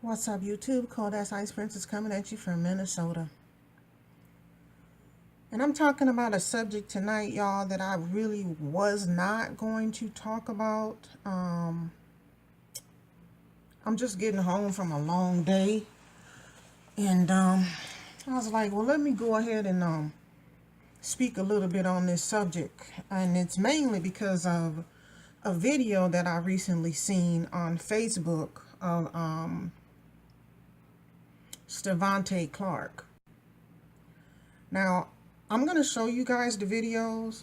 What's up, YouTube? Cold Ass Ice Princess coming at you from Minnesota. And I'm talking about a subject tonight, y'all, that I really was not going to talk about. I'm just getting home from a long day. And I was like, well, let me go ahead and speak a little bit on this subject. And it's mainly because of a video that I recently seen on Facebook of Stevante Clark. Now, I'm going to show you guys the videos.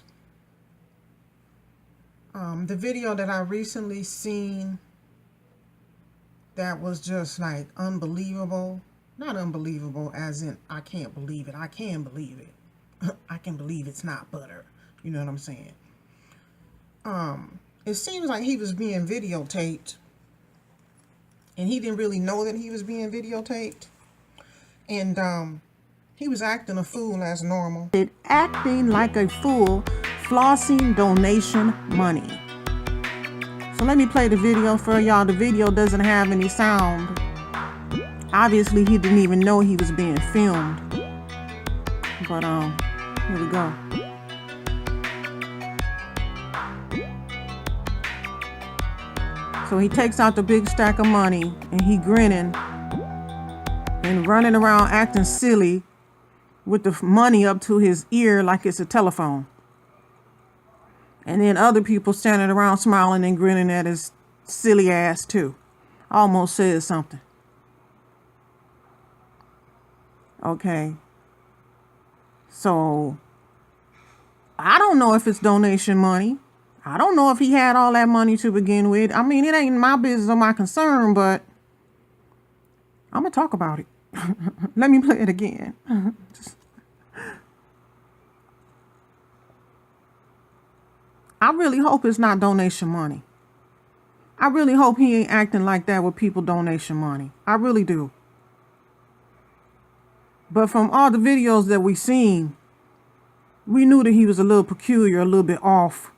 The video that I recently seen that was just like unbelievable. Not unbelievable as in I can't believe it. I can believe it. I can believe it's not butter. You know what I'm saying? It seems like he was being videotaped. And he didn't really know that he was being videotaped. And he was acting a fool as normal. Acting like a fool, flossing donation money. So let me play the video for y'all. The video doesn't have any sound. Obviously, he didn't even know he was being filmed. But here we go. So he takes out the big stack of money and he grinning and running around acting silly with the money up to his ear like it's a telephone. And then other people standing around smiling and grinning at his silly ass too. Almost said something. Okay. So I don't know if it's donation money. I don't know if he had all that money to begin with. I mean, it ain't my business or my concern, but I'm going to talk about it. Let me play it again. I really hope it's not donation money. I really hope he ain't acting like that with people donation money. I really do. But from all the videos that we seen, we knew that he was a little peculiar, a little bit off.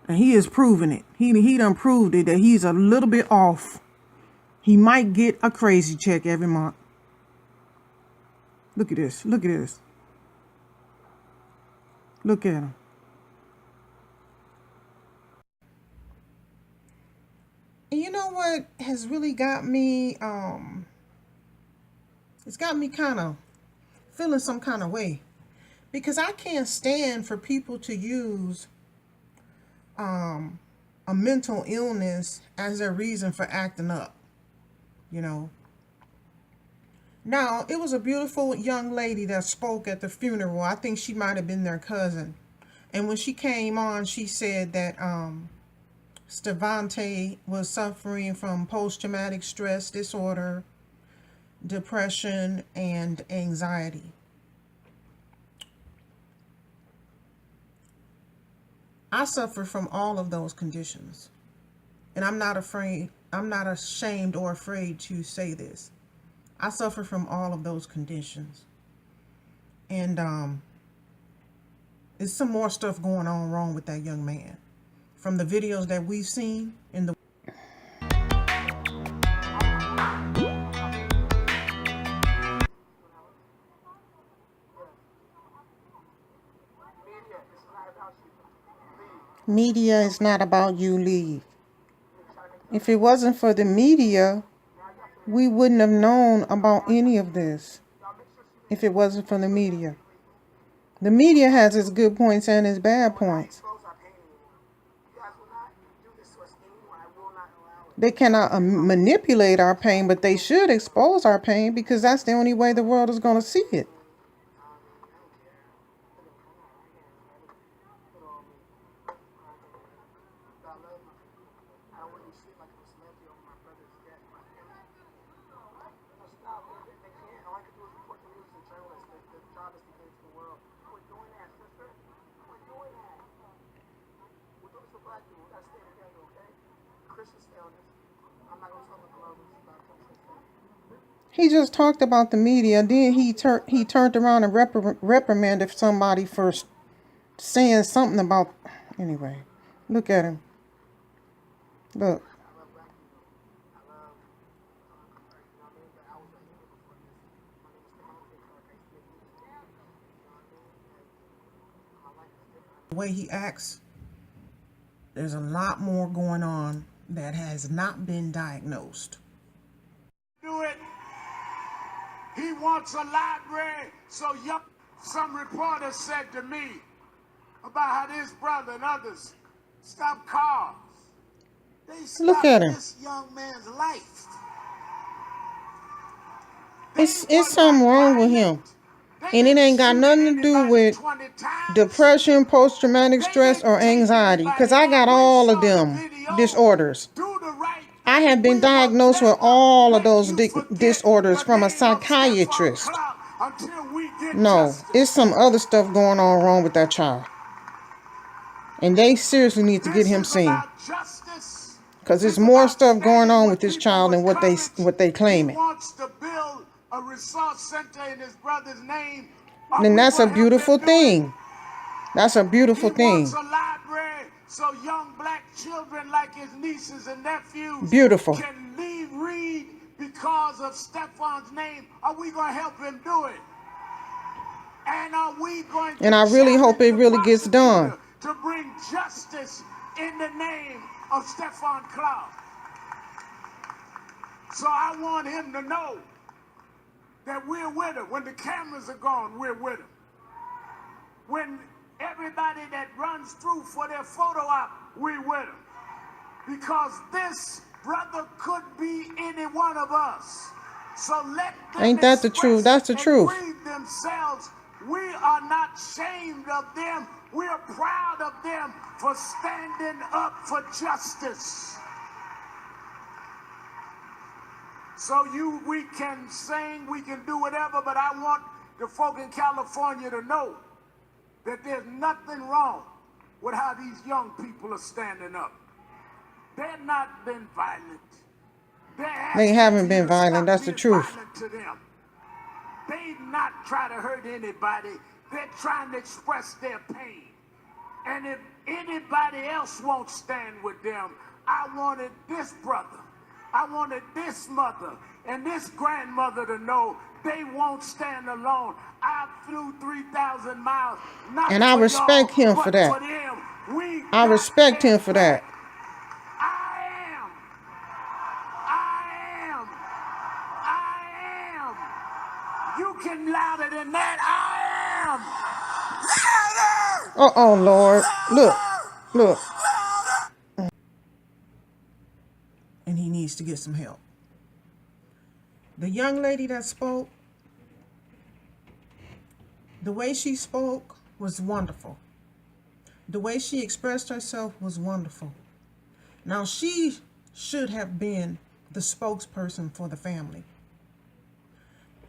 And he is proving it. He done proved it that he's a little bit off. He might get a crazy check every month. Look at this. Look at this. Look at him. And you know what has really got me, it's got me kind of feeling some kind of way. Because I can't stand for people to use a mental illness as their reason for acting up, you know. Now, it was a beautiful young lady that spoke at the funeral. I think she might have been their cousin. And when she came on, she said that Stevante was suffering from post-traumatic stress disorder, depression, and anxiety. I suffer from all of those conditions. And I'm not ashamed or afraid to say this. I suffer from all of those conditions. And there's some more stuff going on wrong with that young man. From the videos that we've seen in the media is not about you, leave. If it wasn't for the media, we wouldn't have known about any of this. If it wasn't for the media. The media has its good points and its bad points. They cannot manipulate our pain, but they should expose our pain because that's the only way the world is going to see it. He just talked about the media, then he turned around and reprimanded somebody for saying something about. Anyway, look at him. Look. The way he acts, there's a lot more going on that has not been diagnosed. Do it. He wants a library. So some reporter said to me about how this brother and others stop cars. They stopped Look at him. This young man's life. It's something wrong with him. And it ain't got nothing to do with depression, post-traumatic stress, or anxiety. Because I got all of them disorders. I have been diagnosed with all of those disorders from a psychiatrist. No, it's some other stuff going on wrong with that child. And they seriously need to get him seen. Because there's more stuff going on with this child than what they claiming. A resource center in his brother's name. And that's a beautiful thing. That's a beautiful thing. He wants a library so young black children like his nieces and nephews beautiful can read because of Stephon's name. Are we going to help him do it? And are we going to I really hope it really gets done to bring justice in the name of Stephon Clark? So I want him to know that we're with him. When the cameras are gone, we're with him. When everybody that runs through for their photo op, we're with him. Because this brother could be any one of us. So let them ain't that the truth? That's the truth. Themselves. We are not ashamed of them. We are proud of them for standing up for justice. So we can sing, we can do whatever, but I want the folk in California to know that there's nothing wrong with how these young people are standing up. They're not been violent. They haven't been violent, that's the truth. To them. They not try to hurt anybody. They're trying to express their pain. And if anybody else won't stand with them, I wanted this brother, I wanted this mother and this grandmother to know they won't stand alone. I flew 3,000 miles. And I respect him for that. I respect him for that. I am. You can louder than that. I am. Louder. Oh, Lord. Look. And he needs to get some help. The young lady that spoke, the way she spoke was wonderful. The way she expressed herself was wonderful. Now, she should have been the spokesperson for the family.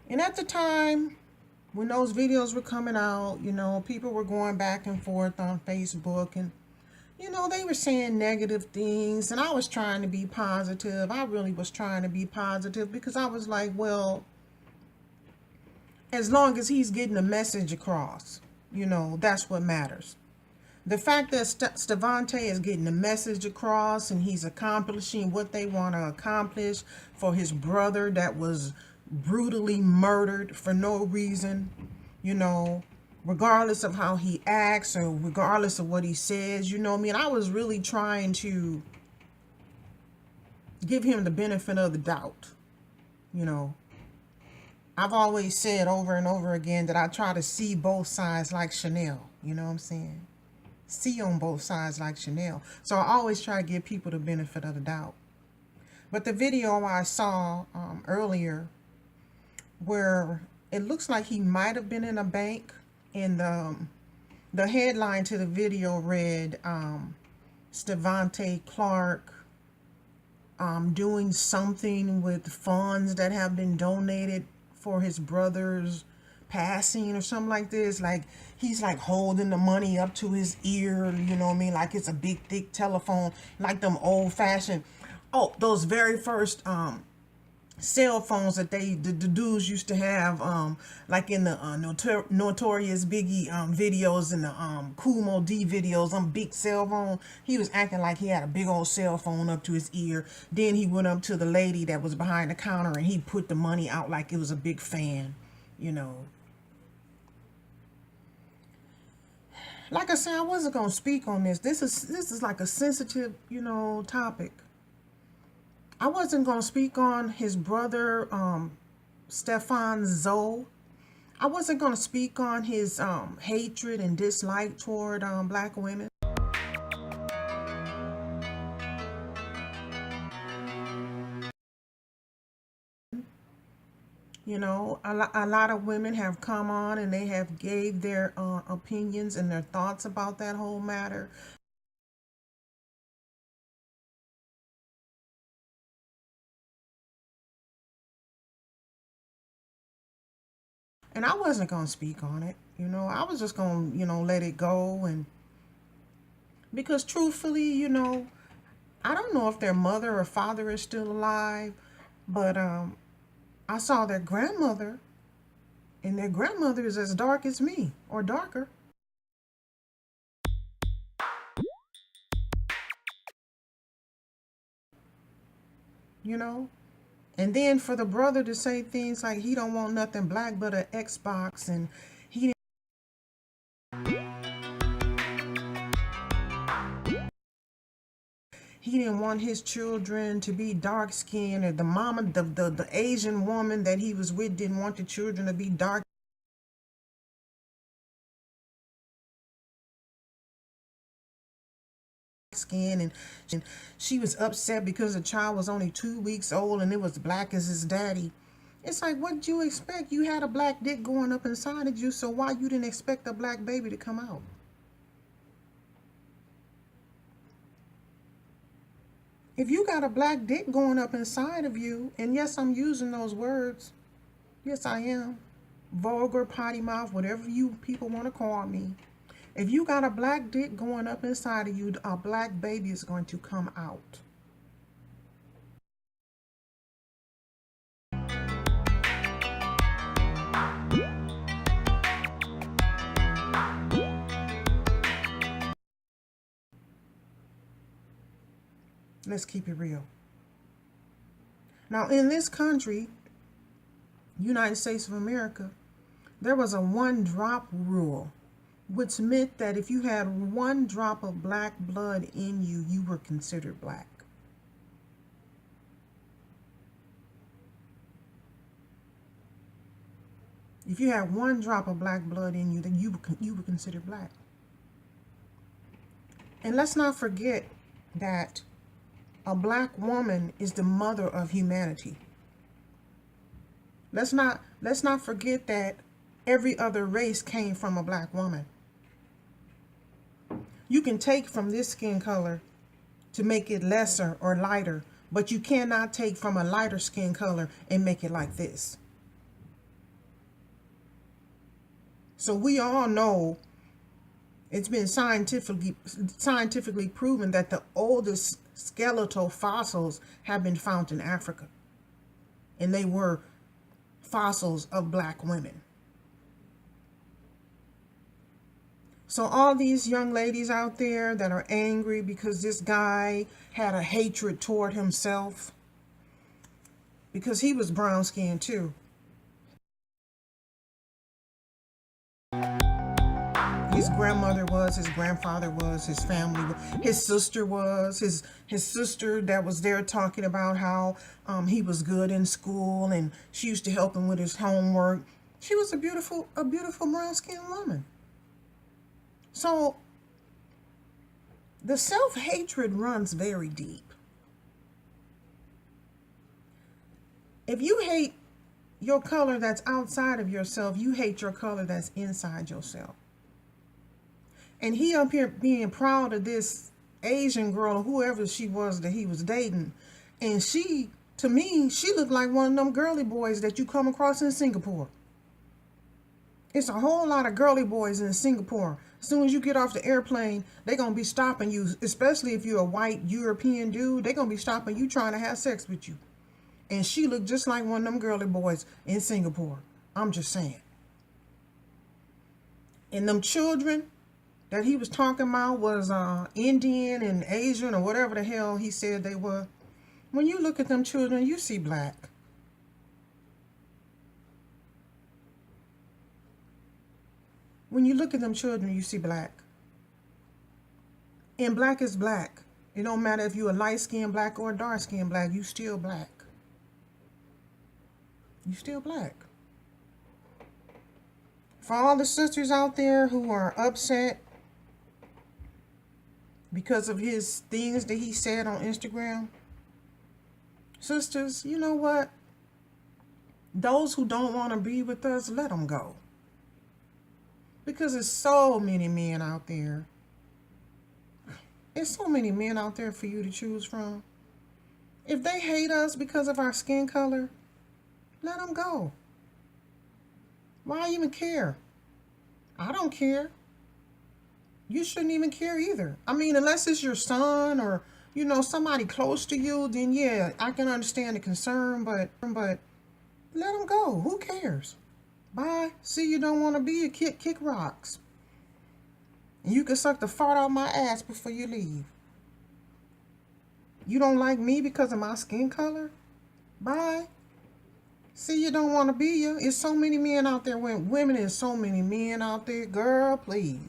And at the time, when those videos were coming out, people were going back and forth on Facebook and they were saying negative things, and I was trying to be positive. I really was trying to be positive because I was like, well, as long as he's getting a message across, that's what matters. The fact that Stevante is getting the message across and he's accomplishing what they want to accomplish for his brother that was brutally murdered for no reason, regardless of how he acts or regardless of what he says, I was really trying to give him the benefit of the doubt. I've always said over and over again that I try to see both sides like Chanel, you know what I'm saying? See on both sides like Chanel. So I always try to give people the benefit of the doubt. But the video I saw earlier where it looks like he might have been in a bank, and the headline to the video read, Stevante Clark doing something with funds that have been donated for his brother's passing or something like this. Like he's like holding the money up to his ear, like it's a big thick telephone, like them old fashioned, those very first cell phones that the dudes used to have, like in the Notorious Biggie videos and the Kool Moe Dee videos, big cell phone. He was acting like he had a big old cell phone up to his ear. Then he went up to the lady that was behind the counter and he put the money out like it was a big fan, Like I said, I wasn't gonna speak on this. This is like a sensitive, topic. I wasn't gonna speak on his brother, Stephon Zoe. I wasn't gonna speak on his hatred and dislike toward black women. A lot of women have come on and they have gave their opinions and their thoughts about that whole matter. And I wasn't going to speak on it. I was just going to, let it go. And because truthfully, I don't know if their mother or father is still alive, but I saw their grandmother, and their grandmother is as dark as me or darker. you know. And then for the brother to say things like he don't want nothing black but an Xbox, and he didn't want his children to be dark skinned, or the mama, the Asian woman that he was with didn't want the children to be dark skin, and she was upset because the child was only 2 weeks old and it was black as his daddy. It's like, what did you expect? You had a black dick going up inside of you, so why you didn't expect a black baby to come out? If you got a black dick going up inside of you, and yes, I'm using those words, yes I am, vulgar, potty mouth, whatever you people want to call me. If you got a black dick going up inside of you, a black baby is going to come out. Let's keep it real. Now, in this country, United States of America, there was a one-drop rule, which meant that if you had one drop of black blood in you, you were considered black. If you had one drop of black blood in you, then you were considered black. And let's not forget that a black woman is the mother of humanity. Let's not forget that every other race came from a black woman. You can take from this skin color to make it lesser or lighter, but you cannot take from a lighter skin color and make it like this. So we all know, it's been scientifically proven that the oldest skeletal fossils have been found in Africa. And they were fossils of black women. So all these young ladies out there that are angry because this guy had a hatred toward himself, because he was brown skinned too. His grandmother was, his grandfather was, his family was, his sister was, his sister that was there talking about how he was good in school and she used to help him with his homework. She was a beautiful brown-skinned woman. So the self-hatred runs very deep. If you hate your color that's outside of yourself, you hate your color that's inside yourself. And he up here being proud of this Asian girl, whoever she was that he was dating. And she, to me, she looked like one of them girly boys that you come across in Singapore. It's a whole lot of girly boys in Singapore. As soon as you get off the airplane, they're going to be stopping you, especially if you're a white European dude. They're going to be stopping you trying to have sex with you. And she looked just like one of them girly boys in Singapore. I'm just saying. And them children that he was talking about was Indian and Asian or whatever the hell he said they were. When you look at them children, you see black. When you look at them children, you see black. And black is black. It don't matter if you're a light-skinned black or a dark-skinned black, you still black. You still black. For all the sisters out there who are upset because of his things that he said on Instagram, sisters, you know what? Those who don't want to be with us, let them go. Because there's so many men out there. There's so many men out there for you to choose from. If they hate us because of our skin color, let them go. Why even care? I don't care. You shouldn't even care either. I mean, unless it's your son or, you know, somebody close to you, then yeah, I can understand the concern, but let them go. Who cares? Bye. See, you don't want to be a kick rocks. And you can suck the fart out my ass before you leave. You don't like me because of my skin color? Bye. See, you don't want to be you. It's so many men out there, women and so many men out there. Girl, please.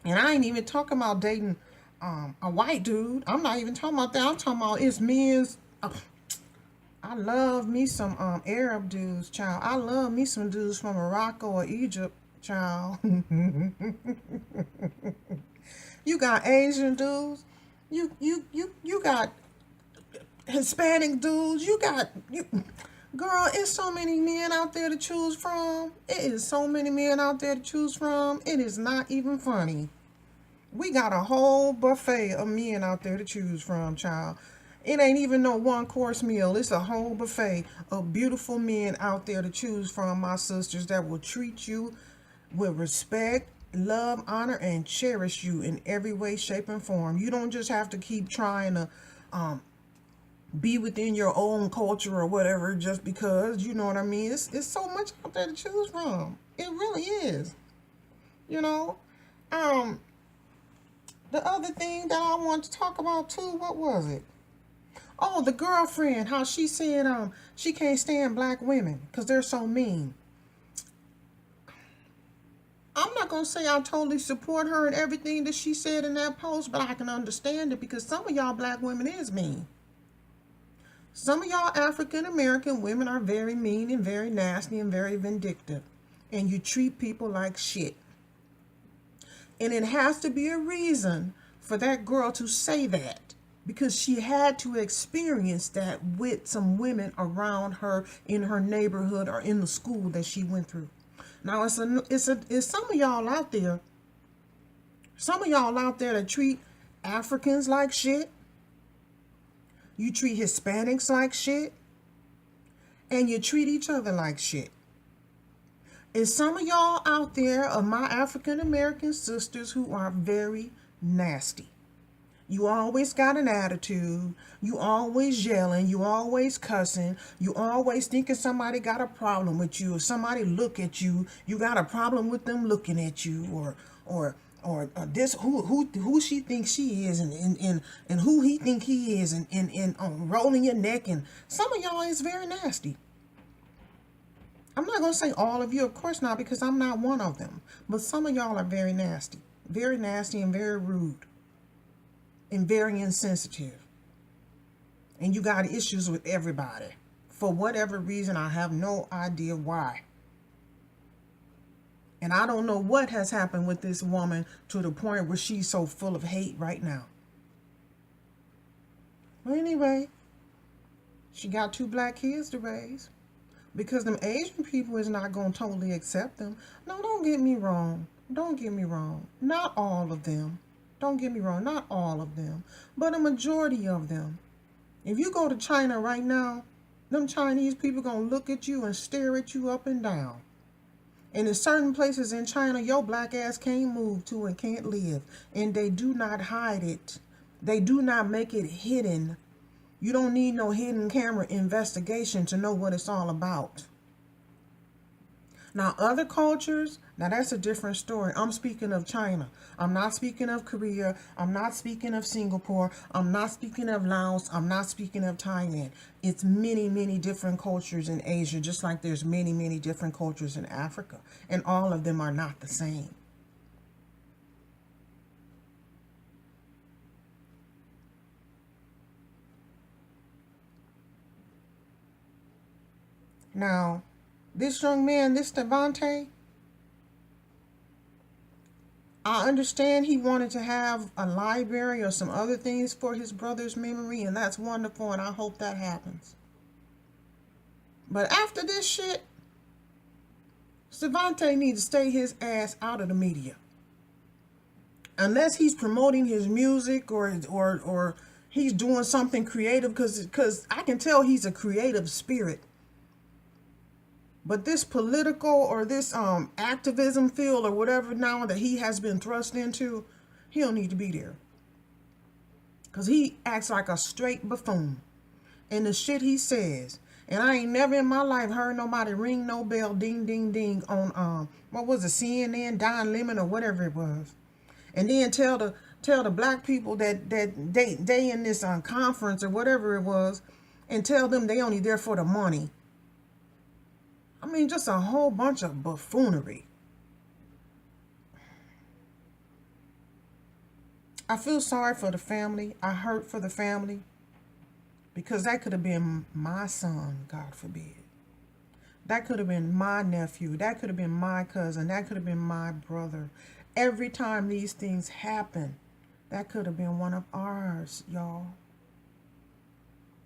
And I ain't even talking about dating a white dude. I'm not even talking about that. I'm talking about it's men's. I love me some Arab dudes, child. I love me some dudes from Morocco or Egypt, child. You got Asian dudes. You got Hispanic dudes. Girl, it's so many men out there to choose from. It is so many men out there to choose from. It is not even funny. We got a whole buffet of men out there to choose from, child. It ain't even no one-course meal. It's a whole buffet of beautiful men out there to choose from, my sisters, that will treat you with respect, love, honor, and cherish you in every way, shape, and form. You don't just have to keep trying to be within your own culture or whatever just because, you know what I mean? It's so much out there to choose from. It really is. You know? The other thing that I want to talk about too, what was it? Oh, the girlfriend, how she said she can't stand black women because they're so mean. I'm not going to say I totally support her and everything that she said in that post, but I can understand it because some of y'all black women is mean. Some of y'all African American women are very mean and very nasty and very vindictive. And you treat people like shit. And it has to be a reason for that girl to say that. Because she had to experience that with some women around her in her neighborhood or in the school that she went through. Now, it's some of y'all out there. Some of y'all out there that treat Africans like shit. You treat Hispanics like shit. And you treat each other like shit. And some of y'all out there are my African American sisters who are very nasty. You always got an attitude. You always yelling. You always cussing. You always thinking somebody got a problem with you. If somebody look at you, you got a problem with them looking at you, or this who she thinks she is, and who he think he is, and rolling your neck. And some of y'all is very nasty. I'm not gonna say all of you, of course not, because I'm not one of them. But some of y'all are very nasty and very rude. And very insensitive. And you got issues with everybody. For whatever reason, I have no idea why. And I don't know what has happened with this woman to the point where she's so full of hate right now. Well, anyway, she got 2 black kids to raise. Because them Asian people is not going to totally accept them. No, don't get me wrong. Don't get me wrong. Not all of them. Don't get me wrong, not all of them, but a majority of them. If you go to China right now, them Chinese people gonna look at you and stare at you up and down. And in certain places in China, your black ass can't move to and can't live. And they do not hide it. They do not make it hidden. You don't need no hidden camera investigation to know what it's all about. Now, other cultures, now that's a different story. I'm speaking of China. I'm not speaking of Korea. I'm not speaking of Singapore. I'm not speaking of Laos. I'm not speaking of Thailand. It's many, many different cultures in Asia, just like there's many, many different cultures in Africa. And all of them are not the same. Now, this young man, this Stevante, I understand he wanted to have a library or some other things for his brother's memory, and that's wonderful, and I hope that happens. But after this shit, Stevante needs to stay his ass out of the media. Unless he's promoting his music or he's doing something creative, because I can tell he's a creative spirit. But this political or this activism field or whatever now that he has been thrust into, he don't need to be there. Because he acts like a straight buffoon. And the shit he says. And I ain't never in my life heard nobody ring no bell, ding, ding, ding on, what was it, CNN, Don Lemon or whatever it was. And then tell the black people that they in this conference or whatever it was, and tell them they only there for the money. I mean, just a whole bunch of buffoonery. I feel sorry for the family. I hurt for the family. Because that could have been my son, God forbid. That could have been my nephew. That could have been my cousin. That could have been my brother. Every time these things happen, that could have been one of ours, y'all.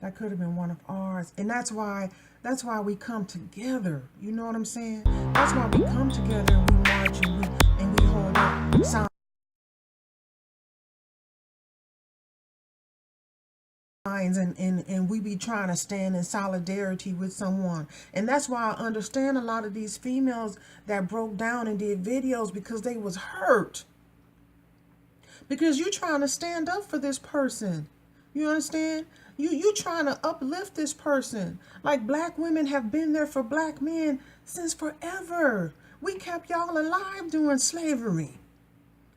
That could have been one of ours. And that's why we come together. You know what I'm saying? That's why we come together and we march and we hold up signs and we be trying to stand in solidarity with someone. And that's why I understand a lot of these females that broke down and did videos, because they was hurt. Because you trying to stand up for this person. You understand? You trying to uplift this person. Like, black women have been there for black men since forever. We kept y'all alive during slavery.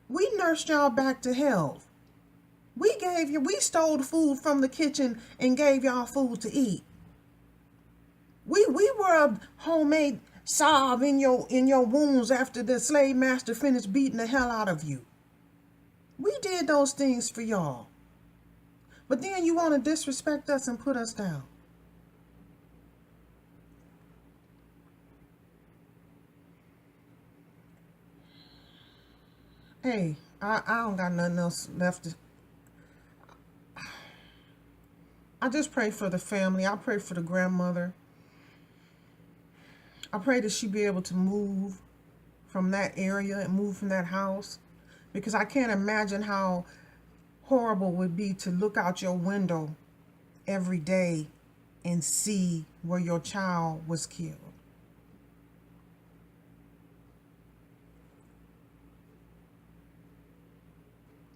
We nursed y'all back to health. We stole food from the kitchen and gave y'all food to eat. We were a homemade salve in your wounds after the slave master finished beating the hell out of you. We did those things for y'all. But then you want to disrespect us and put us down. Hey, I don't got nothing else left to... I just pray for the family. I pray for the grandmother. I pray that she be able to move from that area and move from that house. Because I can't imagine how horrible it would be to look out your window every day and see where your child was killed.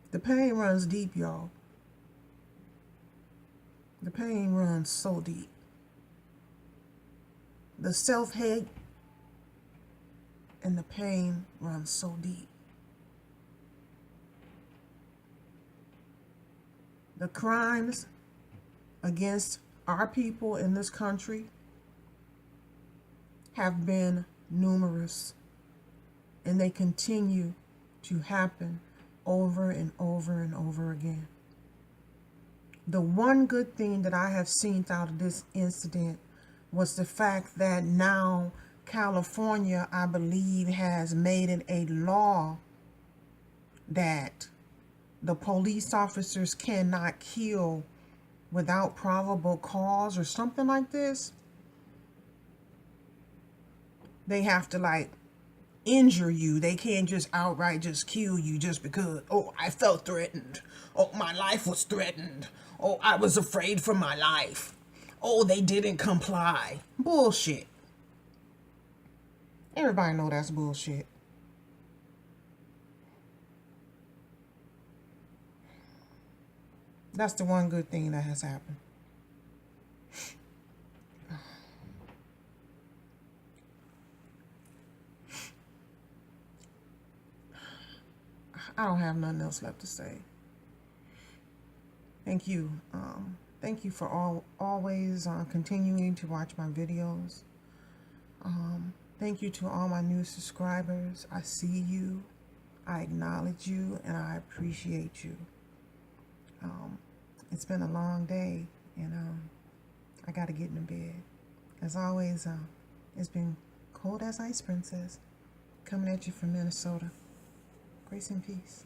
The pain runs deep, y'all. The pain runs so deep. The self-hate and the pain runs so deep. The crimes against our people in this country have been numerous, and they continue to happen over and over and over again. The one good thing that I have seen out of this incident was the fact that now California, I believe, has made it a law that the police officers cannot kill without probable cause or something like this. They have to, like, injure you. They can't just outright just kill you just because, oh, I felt threatened. Oh, my life was threatened. Oh, I was afraid for my life. Oh, they didn't comply. Bullshit. Everybody know that's bullshit. That's the one good thing that has happened. I don't have nothing else left to say. Thank you. Thank you for always continuing to watch my videos. Thank you to all my new subscribers. I see you, I acknowledge you, and I appreciate you. It's been a long day, and I gotta get into bed. As always, it's been Cold as Ice Princess, coming at you from Minnesota. Grace and peace.